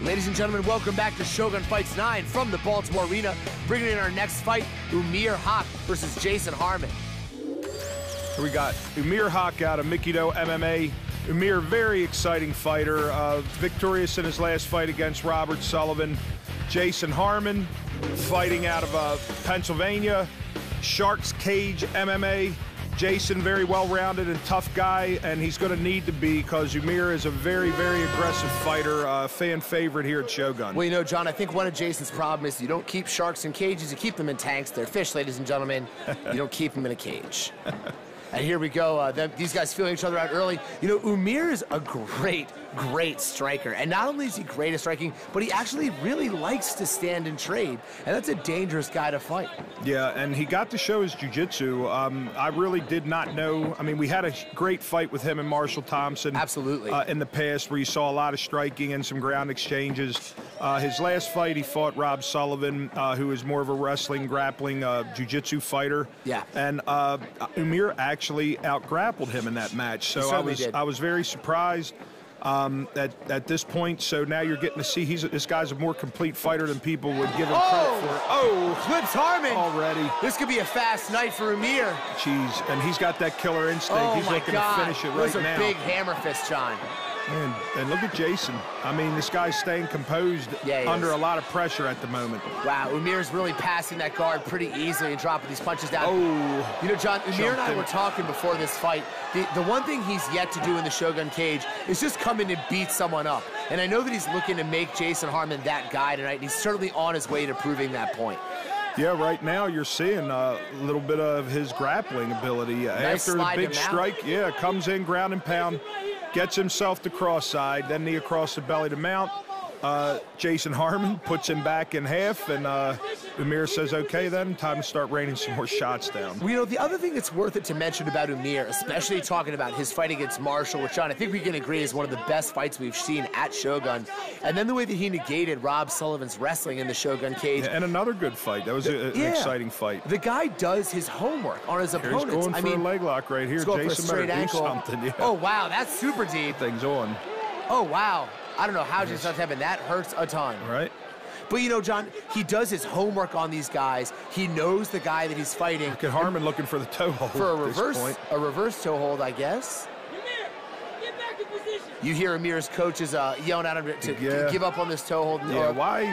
Ladies and gentlemen, welcome back to Shogun Fights 9 from the Baltimore Arena. Bringing in our next fight, Umir Haq versus Jason Harmon. Here we got Umir Haq out of Mikido MMA. Umir, very exciting fighter, victorious in his last fight against Robert Sullivan. Jason Harmon, fighting out of Pennsylvania, Sharks Cage MMA. Jason, very well-rounded and tough guy, and he's going to need to be because Umir is a very, very aggressive fighter, fan favorite here at Shogun. Well, you know, John, I think one of Jason's problems is you don't keep sharks in cages, you keep them in tanks. They're fish, ladies and gentlemen. You don't keep them in a cage. And here we go. These guys feeling each other out early. You know, Umir is a great striker. And not only is he great at striking, but he actually really likes to stand and trade. And that's a dangerous guy to fight. Yeah, and he got to show his jiu-jitsu. I really did not know. I mean, we had a great fight with him and Marshall Thompson. Absolutely. In the past, where you saw a lot of striking and some ground exchanges. His last fight, he fought Rob Sullivan, who is more of a wrestling, grappling, jiu-jitsu fighter. Yeah. And Umir actually out-grappled him in that match. So I was very surprised at this point. So now you're getting to see this guy's a more complete fighter than people would give him credit for. Oh, clips Harmon already. This could be a fast night for Umir. Jeez, and he's got that killer instinct. Oh, he's looking to finish it right now. Those are big hammer fists, John. And look at Jason. I mean, this guy's staying composed under a lot of pressure at the moment. Wow, Umir's really passing that guard pretty easily and dropping these punches down. Oh. You know, John, Umir and I were talking before this fight. The one thing he's yet to do in the Shogun cage is just come in and beat someone up. And I know that he's looking to make Jason Harmon that guy tonight, and he's certainly on his way to proving that point. Yeah, right now you're seeing a little bit of his grappling ability. Nice After the big strike, comes in, ground and pound, gets himself to cross side, then knee across the belly to mount. Jason Harmon puts him back in half, and Umir says, okay, then, time to start raining some more shots down. Well, you know, the other thing that's worth it to mention about Umir, especially talking about his fight against Marshall, which, John, I think we can agree is one of the best fights we've seen at Shogun, and then the way that he negated Rob Sullivan's wrestling in the Shogun cage. Yeah, and another good fight. That was an exciting fight. The guy does his homework on his opponents. He's going for a leg lock right here. Jason better do something. Yeah. Oh, wow, that's super deep. Thing's on. Oh, wow. I don't know how Jason's having that. Hurts a ton. Right. But, you know, John, he does his homework on these guys. He knows the guy that he's fighting. Look at Harmon looking for the toe hold for a reverse toe hold, I guess. You hear Umir's coaches yelling at him to give up on this toe hold. Yeah, why?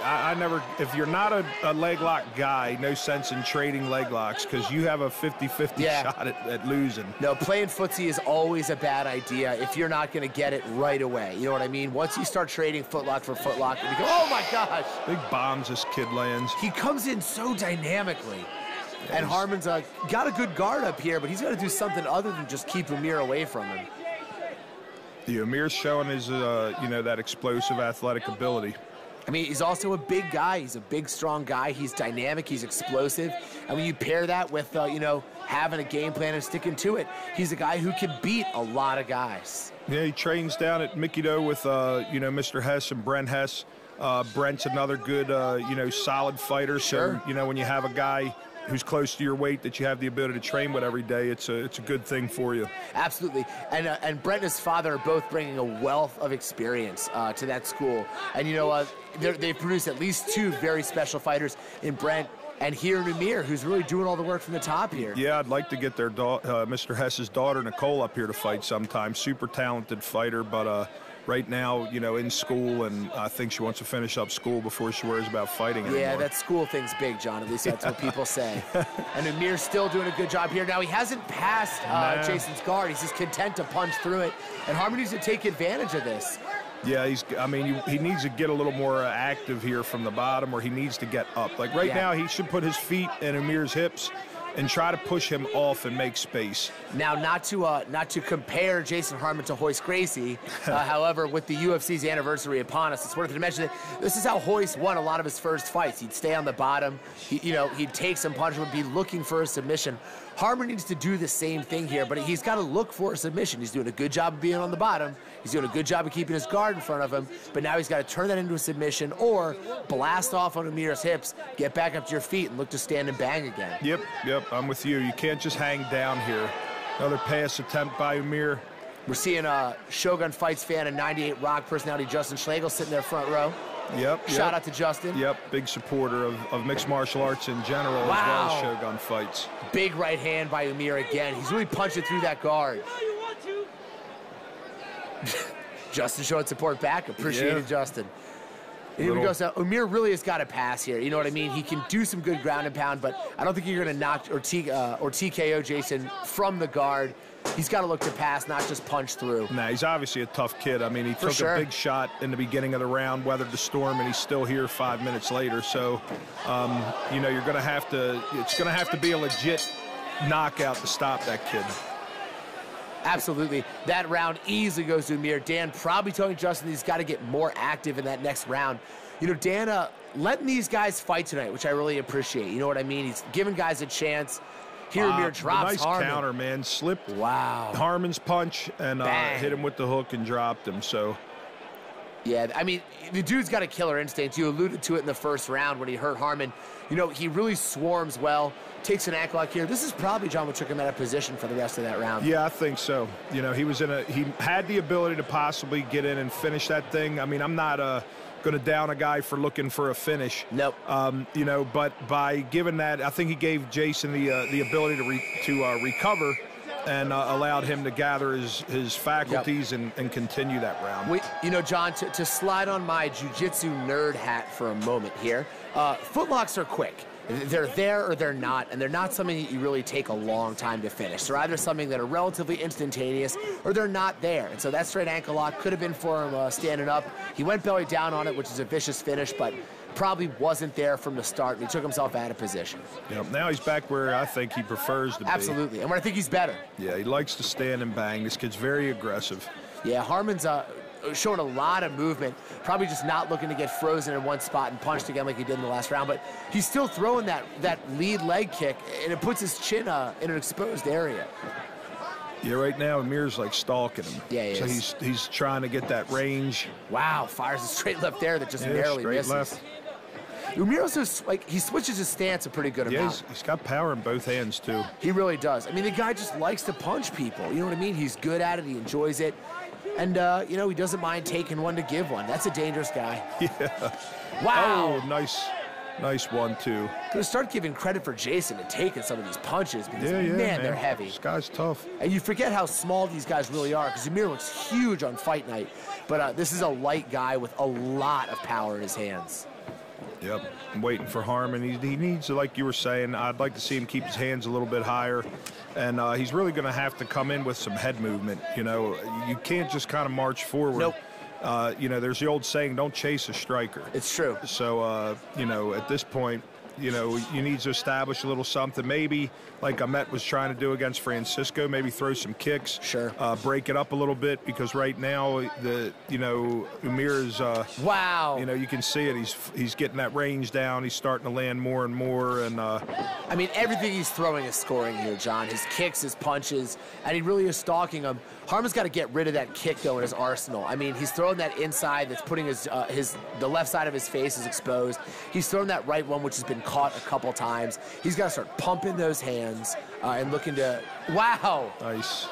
I never, if you're not a leg lock guy, no sense in trading leg locks because you have a 50-50 shot at losing. No, playing footsie is always a bad idea if you're not going to get it right away. You know what I mean? Once you start trading footlock for footlock, you go, oh my gosh. Big bombs this kid lands. He comes in so dynamically. And Harmon's got a good guard up here, but he's got to do something other than just keep Umir away from him. Umir's showing his, that explosive athletic ability. I mean, he's also a big guy. He's a big, strong guy. He's dynamic. He's explosive. And when you pair that with, having a game plan and sticking to it, he's a guy who can beat a lot of guys. Yeah, he trains down at Mikido with, Mr. Hess and Brent Hess. Brent's another good, solid fighter. Sure. So, when you have a guy who's close to your weight that you have the ability to train with every day, it's a good thing for you. Absolutely. And Brent and his father are both bringing a wealth of experience to that school. And, they've produced at least two very special fighters in Brent and here in Umir, who's really doing all the work from the top here. Yeah, I'd like to get their Mr. Hess's daughter, Nicole, up here to fight sometime. Super talented fighter, but right now, in school, and I think she wants to finish up school before she worries about fighting anymore. Yeah, that school thing's big, John. At least that's what people say. And Umir's still doing a good job here. Now, he hasn't passed Jason's guard. He's just content to punch through it. And Harmon needs to take advantage of this. Yeah, he needs to get a little more active here from the bottom, or he needs to get up. Like right now, he should put his feet in Umir's hips and try to push him off and make space. Now, not to compare Jason Harmon to Royce Gracie, however, with the UFC's anniversary upon us, it's worth it to mention that this is how Royce won a lot of his first fights. He'd stay on the bottom, he'd take some punches, would be looking for a submission. Harmon needs to do the same thing here, but he's got to look for a submission. He's doing a good job of being on the bottom. He's doing a good job of keeping his guard in front of him, but now he's got to turn that into a submission or blast off on Umir's hips, get back up to your feet, and look to stand and bang again. Yep, I'm with you. You can't just hang down here. Another pass attempt by Umir. We're seeing a Shogun Fights fan and 98 Rock personality Justin Schlegel sitting there front row. Yep. Shout out to Justin. Yep, big supporter of mixed martial arts in general, as well as Shogun Fights. Big right hand by Umir again. He's really punching through that guard. Justin showing support back. Appreciate it, Justin. And here we go. So Umir really has got to pass here. You know what I mean? He can do some good ground and pound, but I don't think you're going to knock or TKO Jason from the guard. He's got to look to pass, not just punch through. Nah, he's obviously a tough kid. I mean, he took a big shot in the beginning of the round, weathered the storm, and he's still here 5 minutes later. So, you know, you're going to have to. It's going to have to be a legit knockout to stop that kid. Absolutely. That round easily goes to Umir. Dan probably telling Justin he's got to get more active in that next round. You know, Dan letting these guys fight tonight, which I really appreciate. You know what I mean? He's giving guys a chance. Here Umir drops nice Harmon. Counter, man. Slipped Harmon's punch and hit him with the hook and dropped him. So, yeah, I mean, the dude's got a killer instinct. You alluded to it in the first round when he hurt Harmon. You know, he really swarms well, takes an ankle lock here. This is probably, John, what took him out of position for the rest of that round. Yeah, I think so. You know, he had the ability to possibly get in and finish that thing. I mean, I'm not going to down a guy for looking for a finish. Nope. You know, but by giving that, I think he gave Jason the ability to recover and allowed him to gather his faculties and continue that round. You know, John, to slide on my jiu-jitsu nerd hat for a moment here, footlocks are quick. They're there or they're not, and they're not something that you really take a long time to finish. They're either something that are relatively instantaneous or they're not there. And so that straight ankle lock could have been for him standing up. He went belly down on it, which is a vicious finish, but probably wasn't there from the start, and he took himself out of position. Yep. Now he's back where I think he prefers to be. Absolutely, and where I think he's better. Yeah, he likes to stand and bang. This kid's very aggressive. Yeah, Harmon's showing a lot of movement, probably just not looking to get frozen in one spot and punched again like he did in the last round, but he's still throwing that lead leg kick, and it puts his chin in an exposed area. Yeah, right now Umir's like stalking him. Yeah, he is. So he's trying to get that range. Wow, fires a straight left there that just narrowly misses. Left. Umir also, he switches his stance a pretty good amount. He's got power in both hands, too. He really does. I mean, the guy just likes to punch people. You know what I mean? He's good at it. He enjoys it. And, you know, he doesn't mind taking one to give one. That's a dangerous guy. Yeah. Wow. Oh, nice 1-2. Gonna start giving credit for Jason and taking some of these punches because, man, they're heavy. This guy's tough. And you forget how small these guys really are because Umir looks huge on fight night. But this is a light guy with a lot of power in his hands. Yep, I'm waiting for Harmon. He needs, like you were saying, I'd like to see him keep his hands a little bit higher. And he's really going to have to come in with some head movement. You know, you can't just kind of march forward. Nope. You know, there's the old saying, don't chase a striker. It's true. So, you know, at this point, you know, you need to establish a little something. Maybe, like Ahmet was trying to do against Francisco, maybe throw some kicks. Sure. Break it up a little bit because right now, you know, Umir is, wow. You know, you can see it. He's getting that range down. He's starting to land more and more. And I mean, everything he's throwing is scoring here, John. His kicks, his punches, and he really is stalking him. Harmon's got to get rid of that kick, though, in his arsenal. I mean, he's throwing that inside that's putting the left side of his face is exposed. He's throwing that right one, which has been caught a couple times. He's got to start pumping those hands and looking to, wow. Nice.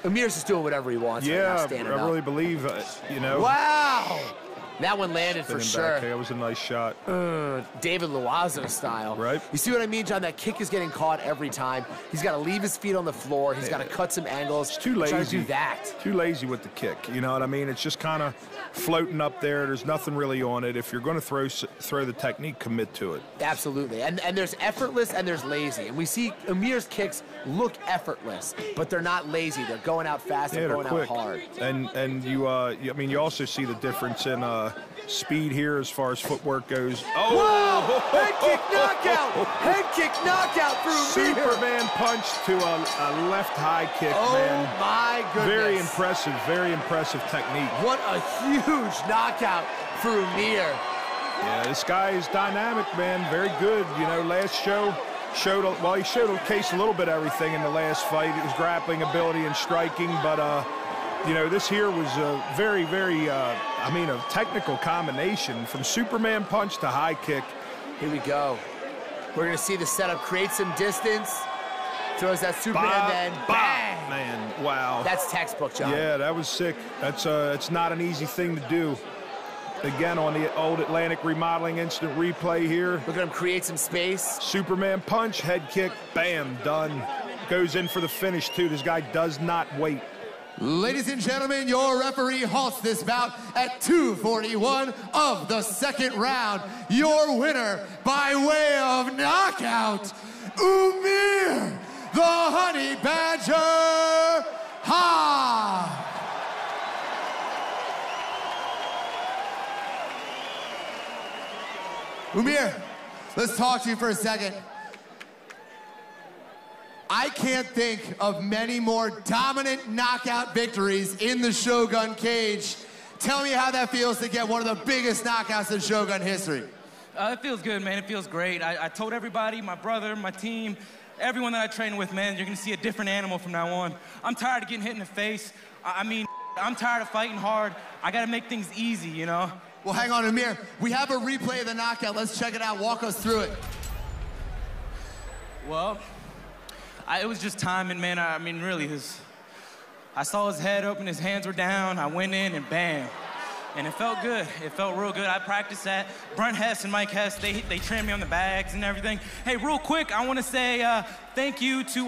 Umir's just doing whatever he wants. Yeah, right now, I really believe, you know. Wow. That one landed for sure. That was a nice shot. David Loiseau style. Right. You see what I mean, John? That kick is getting caught every time. He's got to leave his feet on the floor. He's got to cut some angles. It's too lazy. Try to do that. Too lazy with the kick. You know what I mean? It's just kind of floating up there. There's nothing really on it. If you're going to throw the technique, commit to it. Absolutely. And there's effortless and there's lazy. And we see Umir's kicks look effortless, but they're not lazy. They're going out fast and going out hard. And I mean, you also see the difference in speed here as far as footwork goes. Oh! Wow! Head kick knockout! Head kick knockout for Umir! Superman punch to a left high kick, man. Oh my goodness. Very impressive technique. What a huge knockout for Umir. Yeah, this guy is dynamic, man. Very good. You know, last show he showed a case a little bit of everything in the last fight. It was grappling ability and striking, but you know, this here was a very, I mean, a technical combination from Superman punch to high kick. Here we go. We're going to see the setup create some distance. Throws that Superman, then bang! Man, wow. That's textbook, John. Yeah, that was sick. That's it's not an easy thing to do. Again, on the old Atlantic remodeling instant replay here. Look at him create some space. Superman punch, head kick, bam, done. Goes in for the finish, too. This guy does not wait. Ladies and gentlemen, your referee halts this bout at 2:41 of the second round. Your winner by way of knockout, Umir, the Honey Badger, Ha! Umir, let's talk to you for a second. I can't think of many more dominant knockout victories in the Shogun cage. Tell me how that feels to get one of the biggest knockouts in Shogun history. It feels good, man. It feels great. I told everybody, my brother, my team, everyone that I train with, man, you're gonna see a different animal from now on. I'm tired of getting hit in the face. I mean, I'm tired of fighting hard. I gotta make things easy, you know? Well, hang on, Umir. We have a replay of the knockout. Let's check it out. Walk us through it. Well, it was just timing, man. I mean, really, I saw his head open, his hands were down. I went in and bam. And it felt good. It felt real good. I practiced that. Brent Hess and Mike Hess, they trained me on the bags and everything. Hey, real quick, I want to say thank you to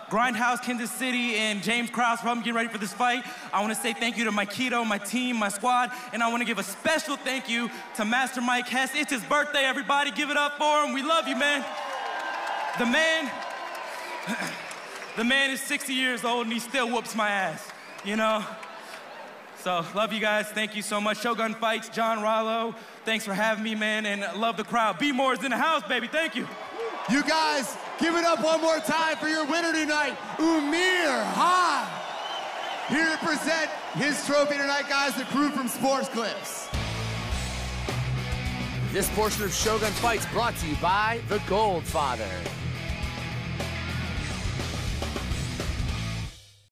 Grindhouse, Kansas City, and James Krause for helping me get ready for this fight. I want to say thank you to my keto, my team, my squad, and I want to give a special thank you to Master Mike Hess. It's his birthday, everybody. Give it up for him. We love you, man. The man is 60 years old and he still whoops my ass, you know? So, love you guys. Thank you so much. Shogun Fights, John Rollo. Thanks for having me, man, and love the crowd. B Moore's in the house, baby. Thank you. You guys, give it up one more time for your winner tonight, Umir Ha. Here to present his trophy tonight, guys, the crew from Sports Clips. This portion of Shogun Fights brought to you by The Gold Father.